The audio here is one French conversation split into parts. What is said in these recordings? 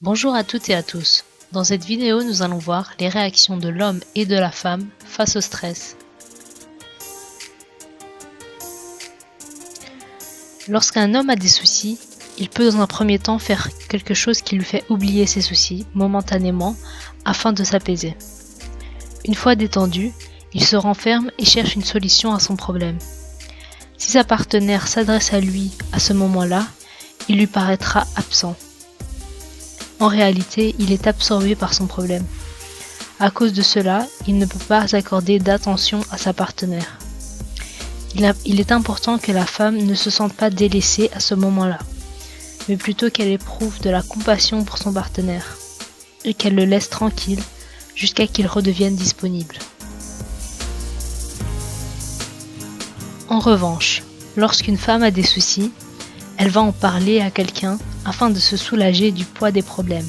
Bonjour à toutes et à tous. Dans cette vidéo, nous allons voir les réactions de l'homme et de la femme face au stress. Lorsqu'un homme a des soucis, il peut dans un premier temps faire quelque chose qui lui fait oublier ses soucis momentanément afin de s'apaiser. Une fois détendu, il se renferme et cherche une solution à son problème. Si sa partenaire s'adresse à lui à ce moment-là, il lui paraîtra absent. En réalité, il est absorbé par son problème. À cause de cela, il ne peut pas accorder d'attention à sa partenaire. Il est important que la femme ne se sente pas délaissée à ce moment-là, mais plutôt qu'elle éprouve de la compassion pour son partenaire et qu'elle le laisse tranquille jusqu'à qu'il redevienne disponible. En revanche, lorsqu'une femme a des soucis, elle va en parler à quelqu'un afin de se soulager du poids des problèmes.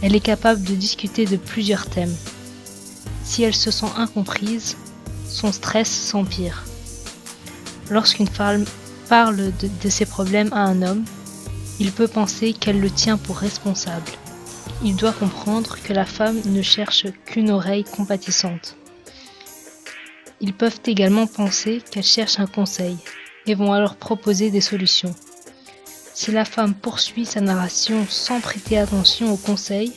Elle est capable de discuter de plusieurs thèmes. Si elle se sent incomprise, son stress s'empire. Lorsqu'une femme parle de ses problèmes à un homme, il peut penser qu'elle le tient pour responsable. Il doit comprendre que la femme ne cherche qu'une oreille compatissante. Ils peuvent également penser qu'elle cherche un conseil et vont alors proposer des solutions. Si la femme poursuit sa narration sans prêter attention aux conseils,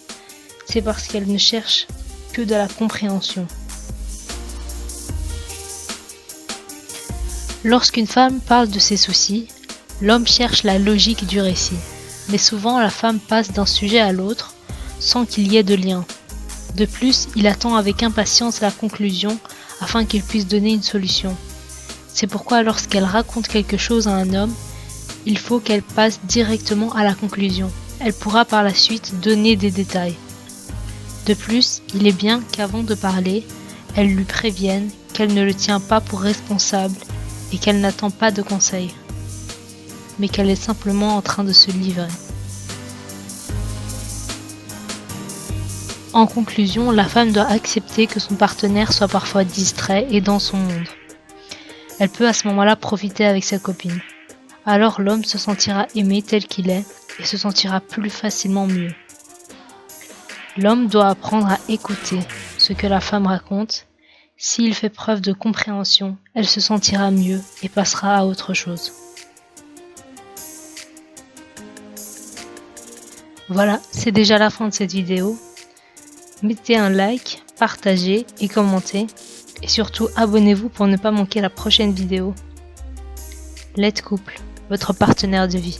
c'est parce qu'elle ne cherche que de la compréhension. Lorsqu'une femme parle de ses soucis, l'homme cherche la logique du récit, mais souvent la femme passe d'un sujet à l'autre sans qu'il y ait de lien. De plus, il attend avec impatience la conclusion afin qu'il puisse donner une solution. C'est pourquoi lorsqu'elle raconte quelque chose à un homme, il faut qu'elle passe directement à la conclusion. Elle pourra par la suite donner des détails. De plus, il est bien qu'avant de parler, elle lui prévienne qu'elle ne le tient pas pour responsable et qu'elle n'attend pas de conseils, mais qu'elle est simplement en train de se livrer. En conclusion, la femme doit accepter que son partenaire soit parfois distrait et dans son monde. Elle peut à ce moment-là profiter avec sa copine. Alors l'homme se sentira aimé tel qu'il est et se sentira plus facilement mieux. L'homme doit apprendre à écouter ce que la femme raconte. S'il fait preuve de compréhension, elle se sentira mieux et passera à autre chose. Voilà, c'est déjà la fin de cette vidéo. Mettez un like, partagez et commentez. Et surtout, abonnez-vous pour ne pas manquer la prochaine vidéo. Let's Couple, votre partenaire de vie.